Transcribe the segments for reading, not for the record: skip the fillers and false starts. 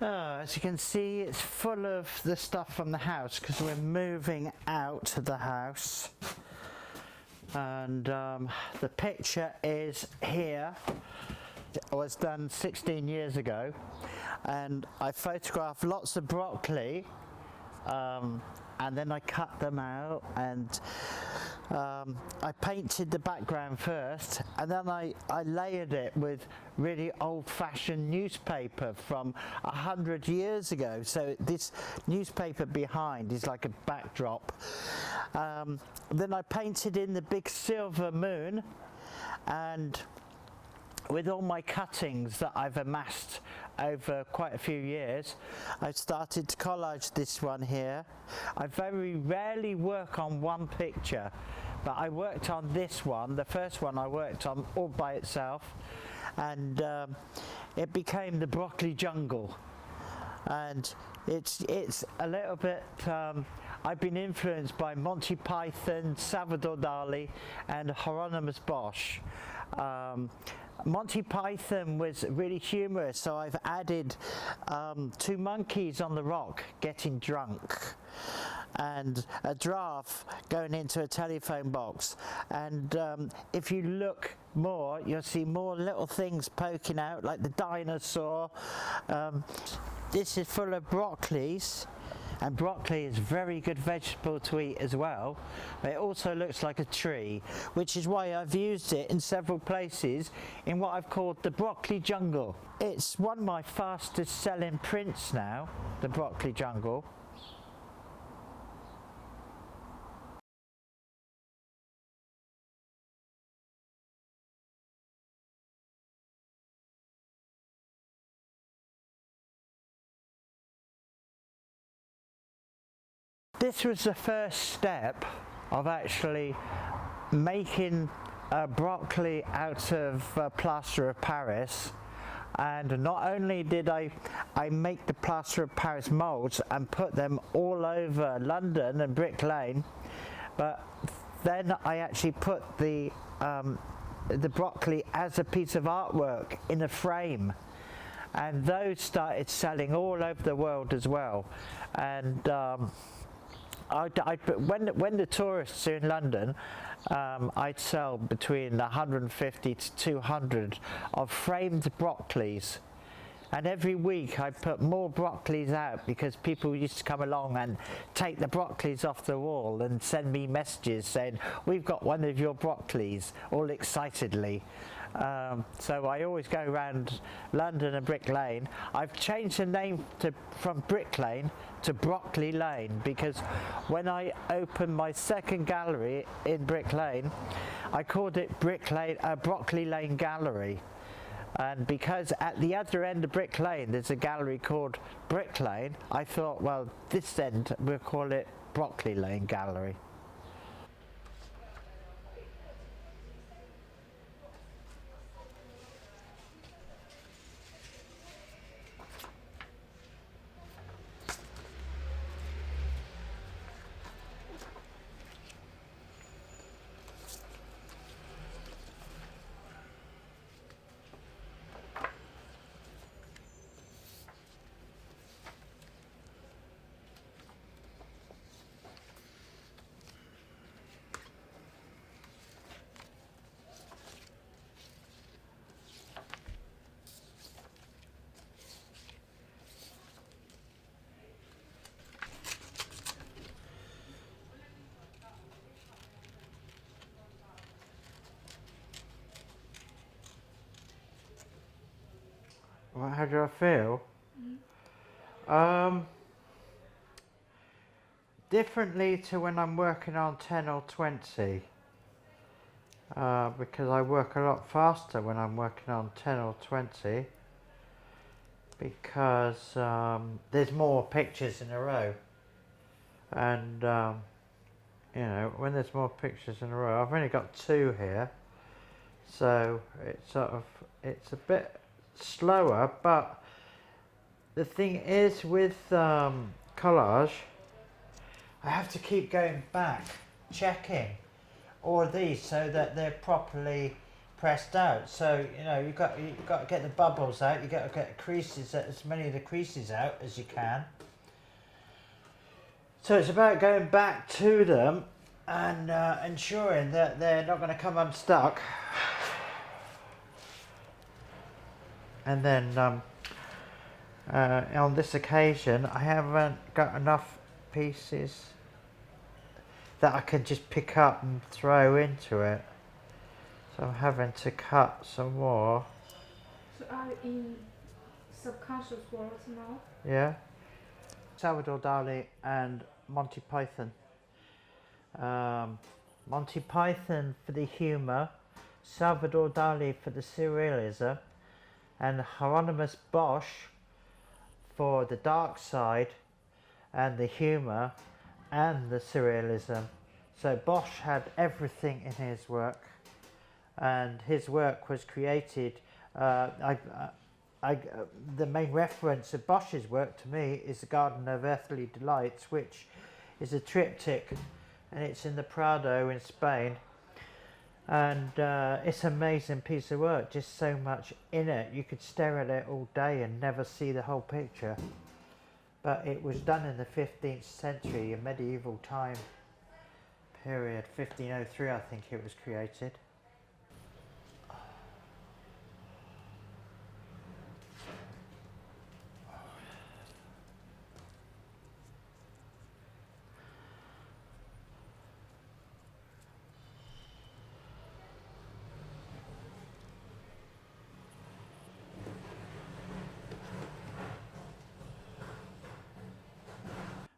As you can see, it's full of the stuff from the house because we're moving out of the house. And the picture is here. It was done 16 years ago, and I photographed lots of broccoli, and then I cut them out, and I painted the background first, and then I layered it with really old-fashioned newspaper from 100 years ago. So this newspaper behind is like a backdrop. Then I painted in the big silver moon, and with all my cuttings that I've amassed over quite a few years, I started to collage this one here. I very rarely work on one picture, but I worked on this one, the first one I worked on all by itself, and it became the Broccoli Jungle. And it's a little bit, I've been influenced by Monty Python, Salvador Dali, and Hieronymus Bosch. Monty Python was really humorous, so I've added two monkeys on the rock getting drunk, and a giraffe going into a telephone box. And if you look more, you'll see more little things poking out, like the dinosaur. This is full of broccolis, and broccoli is a very good vegetable to eat as well. But it also looks like a tree, which is why I've used it in several places in what I've called the Broccoli Jungle. It's one of my fastest selling prints now, the Broccoli Jungle. This was the first step of actually making broccoli out of plaster of Paris. And not only did I make the plaster of Paris molds and put them all over London and Brick Lane, but then I actually put the broccoli as a piece of artwork in a frame. And those started selling all over the world as well. And when the tourists are in London, I'd sell between 150 to 200 of framed broccolis. And every week I put more broccolis out because people used to come along and take the broccolis off the wall and send me messages saying, "We've got one of your broccolis," all excitedly. So I always go around London and Brick Lane. I've changed the name from Brick Lane to Broccoli Lane because when I opened my second gallery in Brick Lane, I called it Broccoli Lane Gallery. And because at the other end of Brick Lane there's a gallery called Brick Lane, I thought, well, this end we'll call it Broccoli Lane Gallery. Well, how do I feel? Differently to when I'm working on 10 or 20, because I work a lot faster when I'm working on 10 or 20, because there's more pictures in a row, and you know, when there's more pictures in a row, I've only got 2 here, so it's a bit slower. But the thing is with collage, I have to keep going back, checking all of these so that they're properly pressed out. So you've got to get the bubbles out. You got to get the creases, as many of the creases out as you can. So it's about going back to them and ensuring that they're not going to come unstuck. And then on this occasion, I haven't got enough pieces that I can just pick up and throw into it. So I'm having to cut some more. So are you in subconscious world now? Yeah. Salvador Dali and Monty Python. Monty Python for the humour, Salvador Dali for the surrealism, and Hieronymus Bosch for the dark side and the humour and the surrealism. So Bosch had everything in his work, and his work was created. The main reference of Bosch's work to me is the Garden of Earthly Delights, which is a triptych, and it's in the Prado in Spain. And it's an amazing piece of work, just so much in it. You could stare at it all day and never see the whole picture. But it was done in the 15th century, a medieval time period, 1503 I think it was created.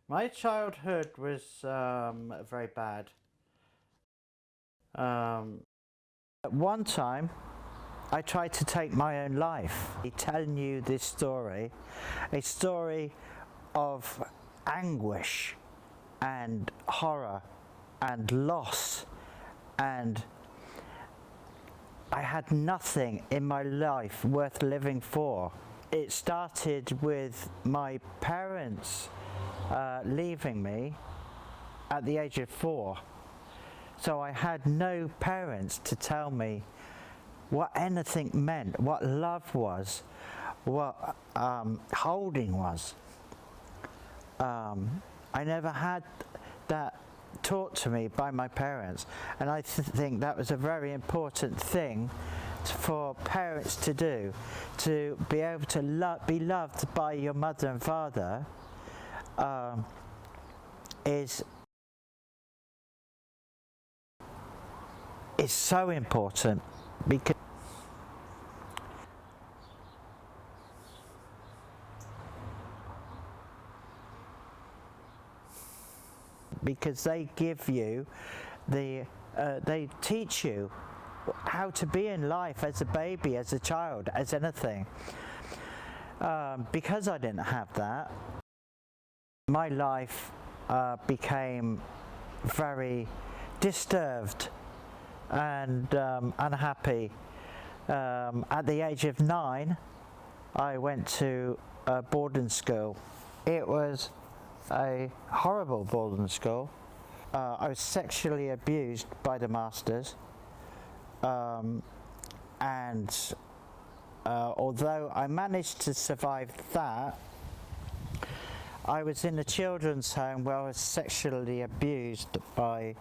My childhood was very bad. At one time, I tried to take my own life. I'm telling you this story, a story of anguish and horror and loss, and I had nothing in my life worth living for. It started with my parents leaving me at the age of 4. So I had no parents to tell me what anything meant, what love was, what holding was. I never had that taught to me by my parents, and I think that was a very important thing for parents to do, to be able to be loved by your mother and father. Is so important because they give you they teach you how to be in life as a baby, as a child, as anything. Because I didn't have that, my life became very disturbed and unhappy. At the age of 9, I went to a boarding school. It was a horrible boarding school. I was sexually abused by the masters, and although I managed to survive that, I was in a children's home where I was sexually abused by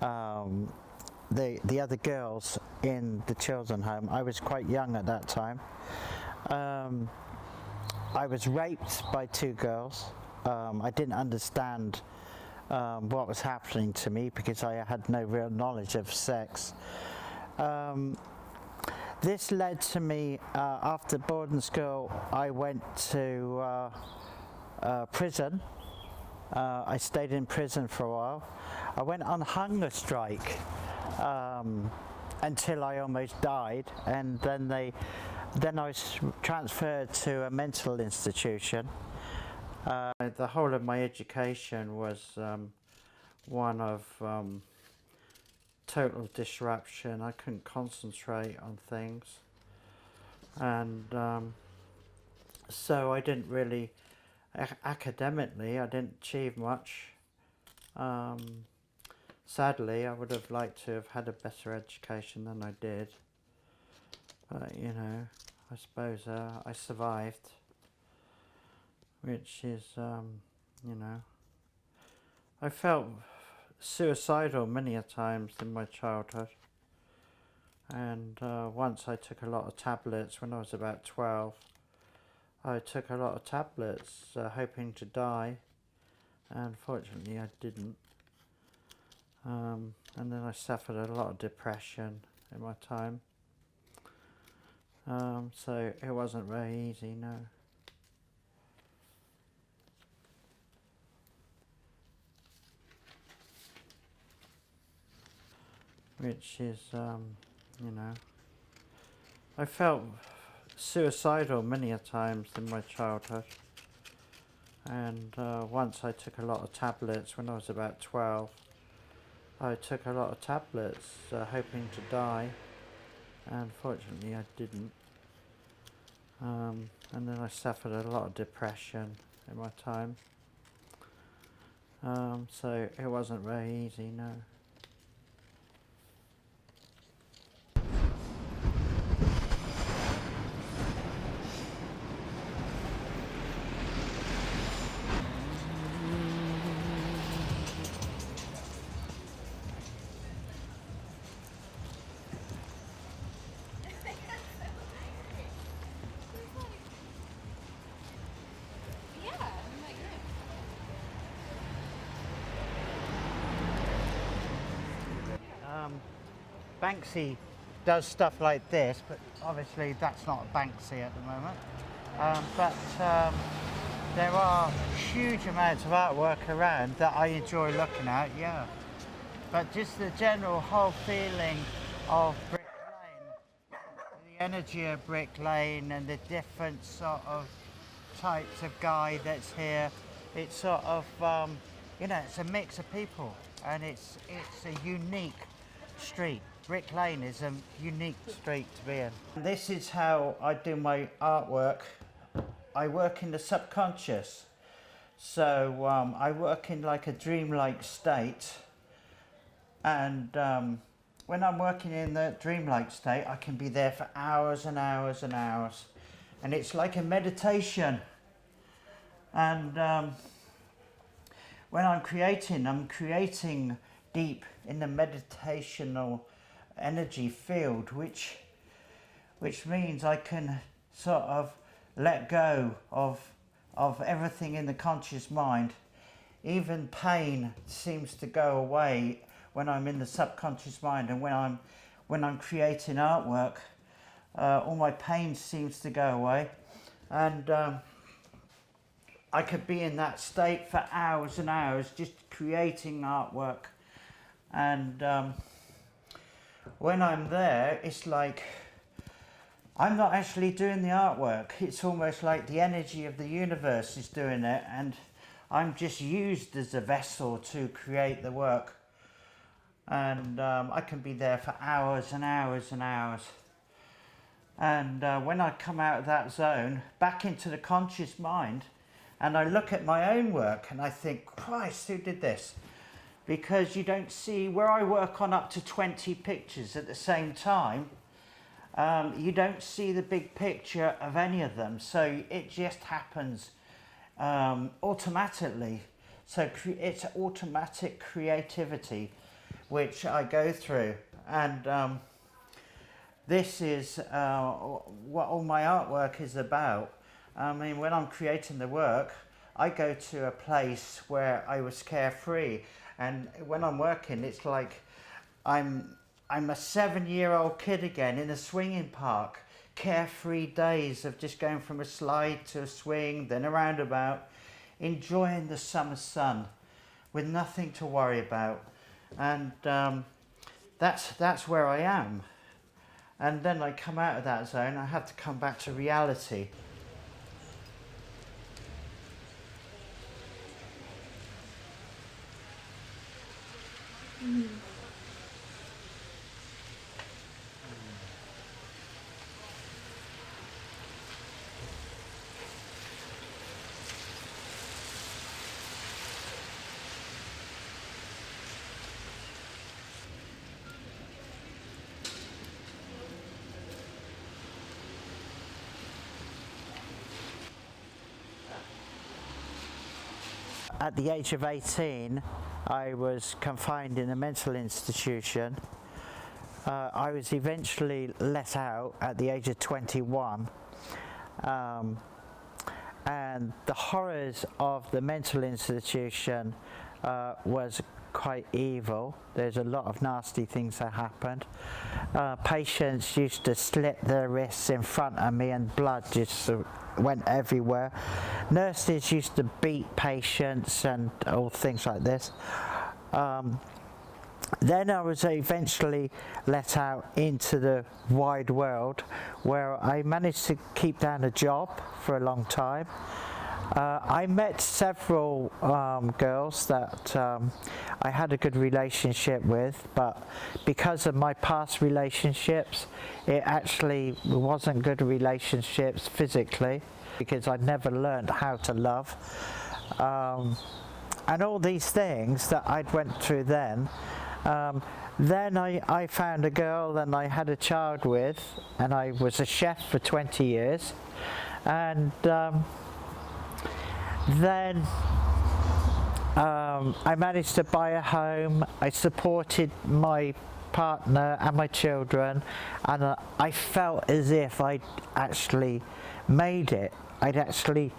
the other girls in the children's home. I was quite young at that time. I was raped by 2 girls. I didn't understand what was happening to me because I had no real knowledge of sex. This led to me, after boarding school, I went to prison. I stayed in prison for a while. I went on hunger strike until I almost died, and then I was transferred to a mental institution. The whole of my education was one of total disruption. I couldn't concentrate on things, and so I didn't really, academically, I didn't achieve much. Sadly, I would have liked to have had a better education than I did. But you know, I suppose I survived, which is, you know, I felt suicidal many a times in my childhood. And once I took a lot of tablets when I was about 12. I took a lot of tablets hoping to die. Unfortunately, I didn't. And then I suffered a lot of depression in my time. So it wasn't very easy, no. Which is, you know, I felt suicidal many a times in my childhood. And once I took a lot of tablets when I was about 12. I took a lot of tablets hoping to die. Unfortunately, I didn't. And then I suffered a lot of depression in my time. So it wasn't very easy, no. Banksy does stuff like this, but obviously that's not Banksy at the moment. There are huge amounts of artwork around that I enjoy looking at, yeah. But just the general whole feeling of Brick Lane, the energy of Brick Lane and the different sort of types of guy that's here, it's sort of, you know, it's a mix of people and it's a unique street. Brick Lane is a unique street to be in. This is how I do my artwork. I work in the subconscious. So I work in like a dreamlike state. And when I'm working in the dreamlike state, I can be there for hours and hours and hours. And it's like a meditation. And when I'm creating deep in the meditational energy field, which means I can sort of let go of everything in the conscious mind. Even pain seems to go away when I'm in the subconscious mind, and when I'm creating artwork, all my pain seems to go away, and I could be in that state for hours and hours just creating artwork. And when I'm there, it's like I'm not actually doing the artwork. It's almost like the energy of the universe is doing it, and I'm just used as a vessel to create the work. And I can be there for hours and hours and hours. And when I come out of that zone, back into the conscious mind, and I look at my own work and I think, Christ, who did this? Because you don't see, where I work on up to 20 pictures at the same time, you don't see the big picture of any of them. So it just happens automatically. So it's automatic creativity, which I go through. And this is what all my artwork is about. I mean, when I'm creating the work, I go to a place where I was carefree. And when I'm working, it's like I'm a 7-year-old kid again in a swinging park. Carefree days of just going from a slide to a swing, then a roundabout, enjoying the summer sun with nothing to worry about. And that's where I am. And then I come out of that zone, I have to come back to reality. at the age of 18, I was confined in a mental institution. I was eventually let out at the age of 21. And the horrors of the mental institution was quite evil. There's a lot of nasty things that happened. Patients used to slit their wrists in front of me and blood just went everywhere. Nurses used to beat patients and all things like this. Then I was eventually let out into the wide world, where I managed to keep down a job for a long time. I met several girls that I had a good relationship with, but because of my past relationships, it actually wasn't good relationships physically, because I never learned how to love. And all these things that I'd went through then. Then I found a girl and I had a child with, and I was a chef for 20 years. And then I managed to buy a home. I supported my partner and my children, and I felt as if I'd actually made it. I'd actually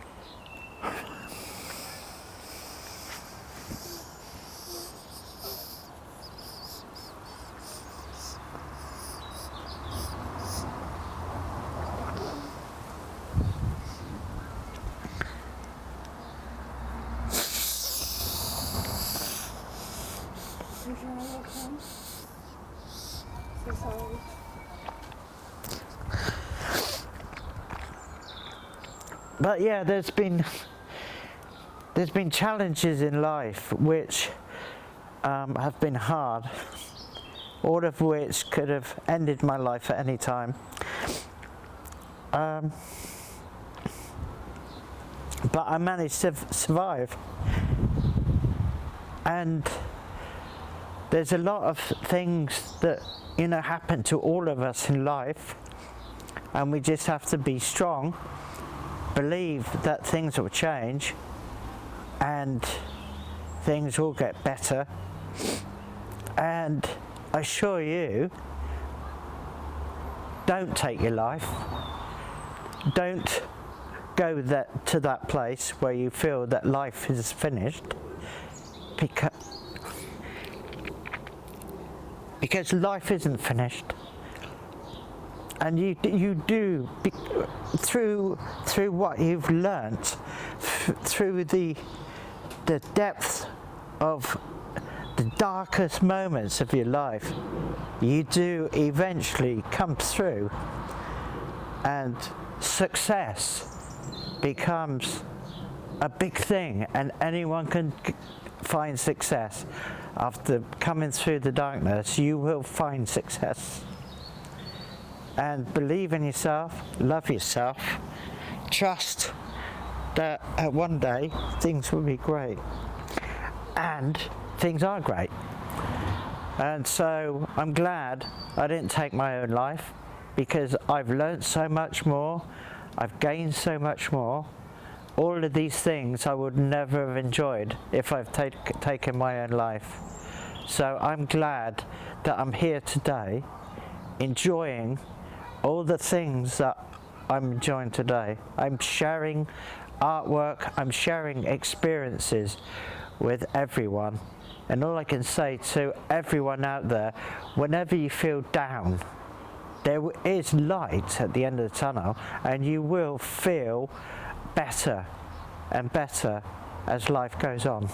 So sorry. But yeah, there's been challenges in life which have been hard, all of which could have ended my life at any time. But I managed to survive. And there's a lot of things that, you know, happen to all of us in life, and we just have to be strong, believe that things will change and things will get better. And I assure you, don't take your life. Don't go to that place where you feel that life is finished, because life isn't finished. And you do, through what you've learnt, through the depth of the darkest moments of your life, you do eventually come through, and success becomes a big thing, and anyone can find success. After coming through the darkness, you will find success. And believe in yourself, love yourself, trust that one day things will be great. And things are great. And so I'm glad I didn't take my own life, because I've learnt so much more, I've gained so much more. All of these things I would never have enjoyed if I've taken my own life. So I'm glad that I'm here today, enjoying all the things that I'm enjoying today. I'm sharing artwork, I'm sharing experiences with everyone. And all I can say to everyone out there, whenever you feel down, there is light at the end of the tunnel, and you will feel better and better as life goes on.